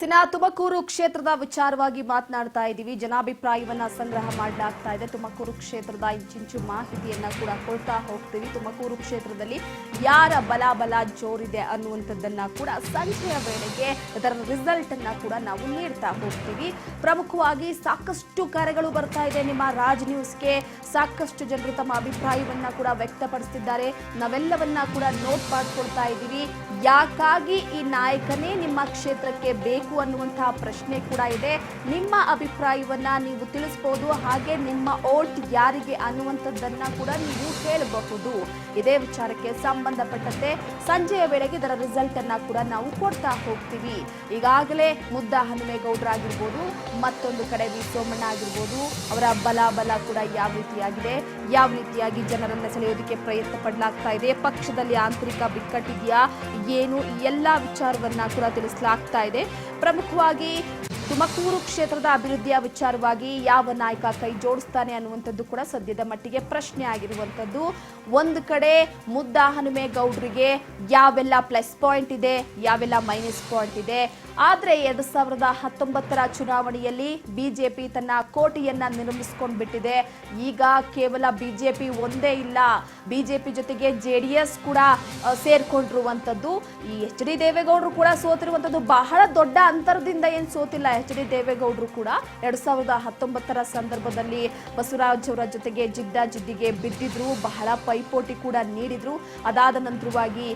ತುಮಕೂರು ಕ್ಷೇತ್ರದ ವಿಚಾರವಾಗಿ ಮಾತನಾಡ್ತಾ ಇದ್ದೀವಿ. ಜನಾಭಿಪ್ರಾಯವನ್ನ ಸಂಗ್ರಹ ಮಾಡಲಾಗ್ತಾ ಇದೆ. ತುಮಕೂರು ಕ್ಷೇತ್ರದ ಇಂಚಿಂಚು ಮಾಹಿತಿಯನ್ನ ಕೂಡ ಕೊಡ್ತಾ ಹೋಗ್ತೀವಿ. ತುಮಕೂರು ಕ್ಷೇತ್ರದಲ್ಲಿ ಯಾರ ಬಲ ಜೋರಿದೆ ಅನ್ನುವಂಥದ್ದನ್ನ ಕೂಡ ಸಂಜೆಯ ವೇಳೆಗೆ ಅದರ ರಿಸಲ್ಟ್ ಅನ್ನ ಕೂಡ ನಾವು ನೀಡ್ತಾ ಹೋಗ್ತೀವಿ. ಪ್ರಮುಖವಾಗಿ ಸಾಕಷ್ಟು ಕರೆಗಳು ಬರ್ತಾ ಇದೆ. ನಿಮ್ಮ ರಾಜ್ ನ್ಯೂಸ್ಗೆ ಸಾಕಷ್ಟು ಜನರು ತಮ್ಮ ಅಭಿಪ್ರಾಯವನ್ನ ಕೂಡ ವ್ಯಕ್ತಪಡಿಸುತ್ತಿದ್ದಾರೆ. ನಾವೆಲ್ಲವನ್ನ ಕೂಡ ನೋಟ್ ಮಾಡ್ಕೊಳ್ತಾ ಇದ್ದೀವಿ. ಯಾಕಾಗಿ ಈ ನಾಯಕನೇ ನಿಮ್ಮ ಕ್ಷೇತ್ರಕ್ಕೆ ಬೇಕು ಅನ್ನುವಂತಹ ಪ್ರಶ್ನೆ ಕೂಡ ಇದೆ. ನಿಮ್ಮ ಅಭಿಪ್ರಾಯವನ್ನ ನೀವು ತಿಳಿಸಬಹುದು. ಹಾಗೆ ನಿಮ್ಮ ಓಟ್ ಯಾರಿಗೆ ಅನ್ನುವಂಥದ್ದನ್ನ ಕೂಡ ನೀವು ಹೇಳಬಹುದು. ಇದೇ ವಿಚಾರಕ್ಕೆ ಸಂಬಂಧಪಟ್ಟಂತೆ ಸಂಜೆಯ ವೇಳೆಗೆ ಇದರ ರಿಸಲ್ಟ್ ಅನ್ನ ಕೂಡ ನಾವು ಕೊಡ್ತಾ ಹೋಗ್ತೀವಿ. ಈಗಾಗಲೇ ಮುದ್ದಾ ಹನುಮೇಗೌಡರಾಗಿರ್ಬೋದು, ಮತ್ತೊಂದು ಕಡೆ ವಿ ಸೋಮಣ್ಣ ಆಗಿರ್ಬೋದು, ಅವರ ಬಲ ಕೂಡ ಯಾವ ರೀತಿಯಾಗಿ ಜನರನ್ನ ಸೆಳೆಯೋದಕ್ಕೆ ಪ್ರಯತ್ನ ಪಡಲಾಗ್ತಾ ಇದೆ. ಪಕ್ಷದಲ್ಲಿ ಆಂತರಿಕ ಬಿಕ್ಕಟ್ಟಿದೆಯಾ ಏನು, ಎಲ್ಲಾ ವಿಚಾರವನ್ನ ಕೂಡ ತಿಳಿಸಲಾಗ್ತಾ ಇದೆ. ಪ್ರಮುಖವಾಗಿ ತುಮಕೂರು ಕ್ಷೇತ್ರದ ಅಭಿವೃದ್ಧಿಯ ವಿಚಾರವಾಗಿ ಯಾವ ನಾಯಕ ಕೈ ಜೋಡಿಸ್ತಾನೆ ಅನ್ನುವಂಥದ್ದು ಕೂಡ ಸದ್ಯದ ಮಟ್ಟಿಗೆ ಪ್ರಶ್ನೆ ಆಗಿರುವಂಥದ್ದು. ಒಂದು ಕಡೆ ಮುದ್ದಾ ಹನುಮೇಗೌಡರಿಗೆ ಯಾವೆಲ್ಲ ಪ್ಲಸ್ ಪಾಯಿಂಟ್ ಇದೆ, ಯಾವೆಲ್ಲ ಮೈನಸ್ ಪಾಯಿಂಟ್ ಇದೆ. ಆದರೆ 2019ರ ಚುನಾವಣೆಯಲ್ಲಿ ಬಿಜೆಪಿ ತನ್ನ ಕೋಟೆಯನ್ನ ನಿರ್ಮಿಸಿಕೊಂಡು ಬಿಟ್ಟಿದೆ. ಈಗ ಕೇವಲ ಬಿಜೆಪಿ ಒಂದೇ ಇಲ್ಲ, ಬಿಜೆಪಿ ಜೊತೆಗೆ ಜೆಡಿಎಸ್ ಕೂಡ ಸೇರ್ಕೊಂಡಿರುವಂಥದ್ದು. ಈ ಎಚ್ ಡಿ ದೇವೇಗೌಡರು ಕೂಡ ಸೋತಿರುವಂಥದ್ದು ಬಹಳ ದೊಡ್ಡ ಅಂತರದಿಂದ ಏನು ಸೋತಿಲ್ಲ. ಎಚ್ ಡಿ ದೇವೇಗೌಡರು ಕೂಡ 2019ರ ಸಂದರ್ಭದಲ್ಲಿ ಬಸವರಾಜ್ ಅವರ ಜೊತೆಗೆ ಜಿದ್ದಿಗೆ ಬಿದ್ದಿದ್ರು, ಬಹಳ ಪೈಪೋಟಿ ಕೂಡ ನೀಡಿದ್ರು. ಅದಾದ ನಂತರವಾಗಿ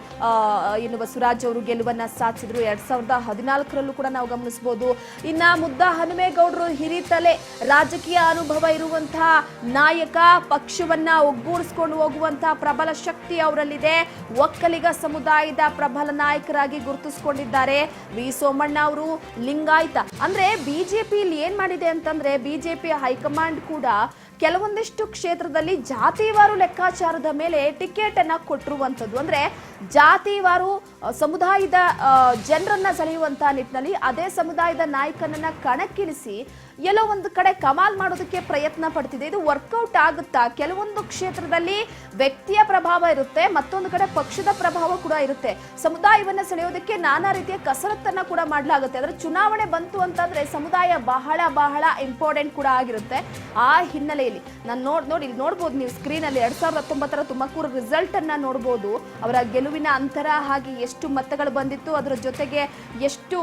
ಬಸವರಾಜ್ ಅವರು ಗೆಲುವನ್ನ ಸಾಧಿಸಿದ್ರು. 2014ರಲ್ಲೂ ಕೂಡ ನಾವು ಗಮನಿಸಬಹುದು. ಇನ್ನ ಮುದ್ದಾ ಹನುಮೇಗೌಡರು ಹಿರಿತಲೆ, ರಾಜಕೀಯ ಅನುಭವ ಇರುವಂತಹ ನಾಯಕ, ಪಕ್ಷವನ್ನ ಒಗ್ಗೂಡಿಸಿಕೊಂಡು ಹೋಗುವಂತಹ ಪ್ರಬಲ ಶಕ್ತಿ ಅವರಲ್ಲಿದೆ. ಒಕ್ಕಲಿಗ ಸಮುದಾಯದ ಪ್ರಬಲ ನಾಯಕರಾಗಿ ಗುರುತಿಸಿಕೊಂಡಿದ್ದಾರೆ. ವಿ ಸೋಮಣ್ಣ ಅವರು ಲಿಂಗಾಯತ. ಅಂದ್ರೆ ಬಿಜೆಪಿಯಲ್ಲಿ ಏನ್ ಮಾಡಿದೆ ಅಂತಂದ್ರೆ, ಬಿಜೆಪಿ ಹೈಕಮಾಂಡ್ ಕೂಡ ಕೆಲವೊಂದಿಷ್ಟು ಕ್ಷೇತ್ರದಲ್ಲಿ ಜಾತಿವಾರು ಲೆಕ್ಕಾಚಾರದ ಮೇಲೆ ಟಿಕೆಟ್ ಅನ್ನ ಕೊಟ್ಟಿರುವಂತದ್ದು. ಅಂದ್ರೆ ಜಾತಿವಾರು ಸಮುದಾಯದ ಜನರನ್ನ ಸೆಳೆಯುವಂತಹ ನಿಟ್ಟಿನಲ್ಲಿ ಅದೇ ಸಮುದಾಯದ ನಾಯಕನನ್ನ ಕಣಕ್ಕಿಳಿಸಿ ಎಲ್ಲೋ ಒಂದು ಕಡೆ ಕಮಾಲ್ ಮಾಡೋದಕ್ಕೆ ಪ್ರಯತ್ನ ಪಡ್ತಿದೆ. ಇದು ವರ್ಕೌಟ್ ಆಗುತ್ತಾ? ಕೆಲವೊಂದು ಕ್ಷೇತ್ರದಲ್ಲಿ ವ್ಯಕ್ತಿಯ ಪ್ರಭಾವ ಇರುತ್ತೆ, ಮತ್ತೊಂದು ಕಡೆ ಪಕ್ಷದ ಪ್ರಭಾವ ಕೂಡ ಇರುತ್ತೆ. ಸಮುದಾಯವನ್ನ ಸೆಳೆಯೋದಕ್ಕೆ ನಾನಾ ರೀತಿಯ ಕಸರತ್ತನ್ನ ಕೂಡ ಮಾಡಲಾಗುತ್ತೆ. ಅದರ ಚುನಾವಣೆ ಬಂತು ಅಂತಂದ್ರೆ ಸಮುದಾಯ ಬಹಳ ಇಂಪಾರ್ಟೆಂಟ್ ಕೂಡ ಆಗಿರುತ್ತೆ. ಆ ಹಿನ್ನೆಲೆಯಲ್ಲಿ ನಾನು ನೋಡಿ ಇಲ್ಲಿ ನೋಡ್ಬೋದು ನೀವು ಸ್ಕ್ರೀನ್ ಅಲ್ಲಿ 2019ರ ತುಮಕೂರು ರಿಸಲ್ಟ್ ಅನ್ನ ನೋಡ್ಬೋದು. ಅವರ ಗೆಲುವಿನ ಅಂತರ, ಹಾಗೆ ಎಷ್ಟು ಮತಗಳು ಬಂದಿತ್ತು, ಅದರ ಜೊತೆಗೆ ಎಷ್ಟು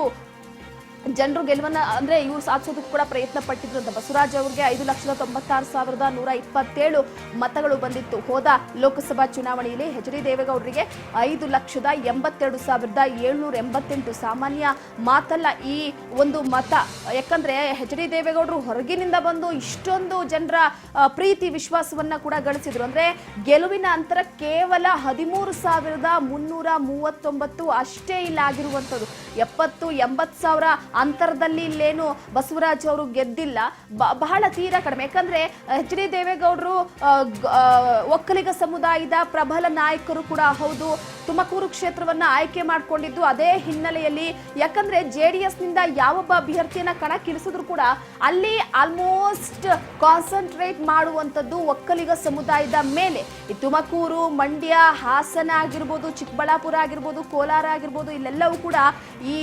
ಜನರು ಗೆಲುವನ್ನ ಅಂದ್ರೆ ಇವ್ರು ಸಾಧಿಸೋದಕ್ಕೂ ಕೂಡ ಪ್ರಯತ್ನ ಪಟ್ಟಿದ್ರು ಅಂತ. ಬಸವರಾಜ್ ಅವರಿಗೆ 5,96,127 ಮತಗಳು ಬಂದಿತ್ತು. ಹೋದ ಲೋಕಸಭಾ ಚುನಾವಣೆಯಲ್ಲಿ ಎಚ್ ಡಿ ದೇವೇಗೌಡರಿಗೆ 5,82,788. ಸಾಮಾನ್ಯ ಮಾತಲ್ಲ ಈ ಒಂದು ಮತ. ಯಾಕಂದ್ರೆ ಎಚ್ ಡಿ ದೇವೇಗೌಡರು ಹೊರಗಿನಿಂದ ಬಂದು ಇಷ್ಟೊಂದು ಜನರ ಪ್ರೀತಿ ವಿಶ್ವಾಸವನ್ನ ಕೂಡ ಗಳಿಸಿದ್ರು. ಅಂದ್ರೆ ಗೆಲುವಿನ ಅಂತರ ಕೇವಲ 13,339 ಅಷ್ಟೇ ಇಲ್ಲ ಆಗಿರುವಂಥದ್ದು. 70,000 ಅಂತರದಲ್ಲಿ ಇಲ್ಲೇನು ಬಸವರಾಜ್ ಅವರು ಗೆದ್ದಿಲ್ಲ, ಬಹಳ ತೀರಾ ಕಡಿಮೆ. ಯಾಕಂದ್ರೆ ಎಚ್ ಡಿ ದೇವೇಗೌಡರು ಒಕ್ಕಲಿಗ ಸಮುದಾಯದ ಪ್ರಬಲ ನಾಯಕರು ಕೂಡ ಹೌದು. ತುಮಕೂರು ಕ್ಷೇತ್ರವನ್ನ ಆಯ್ಕೆ ಮಾಡಿಕೊಂಡಿದ್ದು ಅದೇ ಹಿನ್ನೆಲೆಯಲ್ಲಿ. ಯಾಕಂದ್ರೆ ಜೆಡಿಎಸ್ ನಿಂದ ಯಾವೊಬ್ಬ ಅಭ್ಯರ್ಥಿಯನ್ನ ಕಣಕ್ಕಿಳಿಸಿದ್ರು ಕೂಡ ಅಲ್ಲಿ ಆಲ್ಮೋಸ್ಟ್ ಕಾನ್ಸಂಟ್ರೇಟ್ ಮಾಡುವಂತದ್ದು ಒಕ್ಕಲಿಗ ಸಮುದಾಯದ ಮೇಲೆ. ಈ ತುಮಕೂರು, ಮಂಡ್ಯ, ಹಾಸನ ಆಗಿರ್ಬೋದು, ಚಿಕ್ಕಬಳ್ಳಾಪುರ ಆಗಿರ್ಬೋದು, ಕೋಲಾರ ಆಗಿರ್ಬೋದು, ಇಲ್ಲೆಲ್ಲವೂ ಕೂಡ ಈ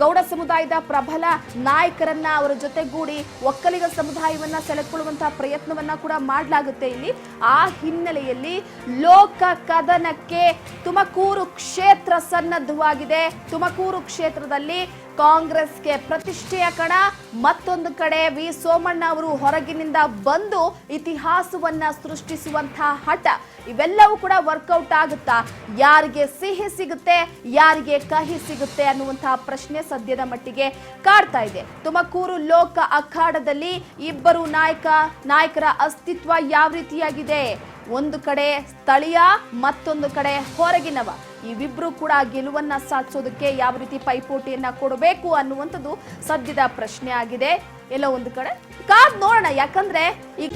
ಗೌಡ ಸಮುದಾಯದ ಪ್ರಬಲ ನಾಯಕರನ್ನ ಅವರ ಜೊತೆಗೂಡಿ ಒಕ್ಕಲಿಗ ಸಮುದಾಯವನ್ನ ಸೆಳೆದುಕೊಳ್ಳುವಂತಹ ಪ್ರಯತ್ನವನ್ನ ಕೂಡ ಮಾಡಲಾಗುತ್ತೆ ಇಲ್ಲಿ. ಆ ಹಿನ್ನೆಲೆಯಲ್ಲಿ ಲೋಕ ಕದನಕ್ಕೆ ತುಮಕೂರು ಕ್ಷೇತ್ರ ಸನ್ನದ್ಧವಾಗಿದೆ. ತುಮಕೂರು ಕ್ಷೇತ್ರದಲ್ಲಿ ಕಾಂಗ್ರೆಸ್ಗೆ ಪ್ರತಿಷ್ಠೆಯ ಕಣ. ಮತ್ತೊಂದು ಕಡೆ ವಿ ಸೋಮಣ್ಣ ಅವರು ಹೊರಗಿನಿಂದ ಬಂದು ಇತಿಹಾಸವನ್ನ ಸೃಷ್ಟಿಸುವಂತಹ ಹಠ. ಇವೆಲ್ಲವೂ ಕೂಡ ವರ್ಕೌಟ್ ಆಗುತ್ತಾ? ಯಾರಿಗೆ ಸಿಹಿ ಸಿಗುತ್ತೆ, ಯಾರಿಗೆ ಕಹಿ ಸಿಗುತ್ತೆ ಅನ್ನುವಂತಹ ಪ್ರಶ್ನೆ ಸದ್ಯದ ಮಟ್ಟಿಗೆ ಕಾಡ್ತಾ ಇದೆ. ತುಮಕೂರು ಲೋಕ ಅಖಾಡದಲ್ಲಿ ಇಬ್ಬರು ನಾಯಕರ ಅಸ್ತಿತ್ವ ಯಾವ ರೀತಿಯಾಗಿದೆ? ಒಂದು ಕಡೆ ಸ್ಥಳೀಯ, ಮತ್ತೊಂದು ಕಡೆ ಹೊರಗಿನವ. ಇವಿಬ್ರು ಕೂಡ ಗೆಲುವನ್ನ ಸಾಧಿಸೋದಕ್ಕೆ ಯಾವ ರೀತಿ ಪೈಪೋಟಿಯನ್ನ ಕೊಡಬೇಕು ಅನ್ನುವಂಥದ್ದು ಸದ್ಯದ ಪ್ರಶ್ನೆ ಆಗಿದೆ. ಎಲ್ಲೋ ಒಂದು ಕಡೆ ಕಾದ್ ನೋಡೋಣ. ಯಾಕಂದ್ರೆ ಈ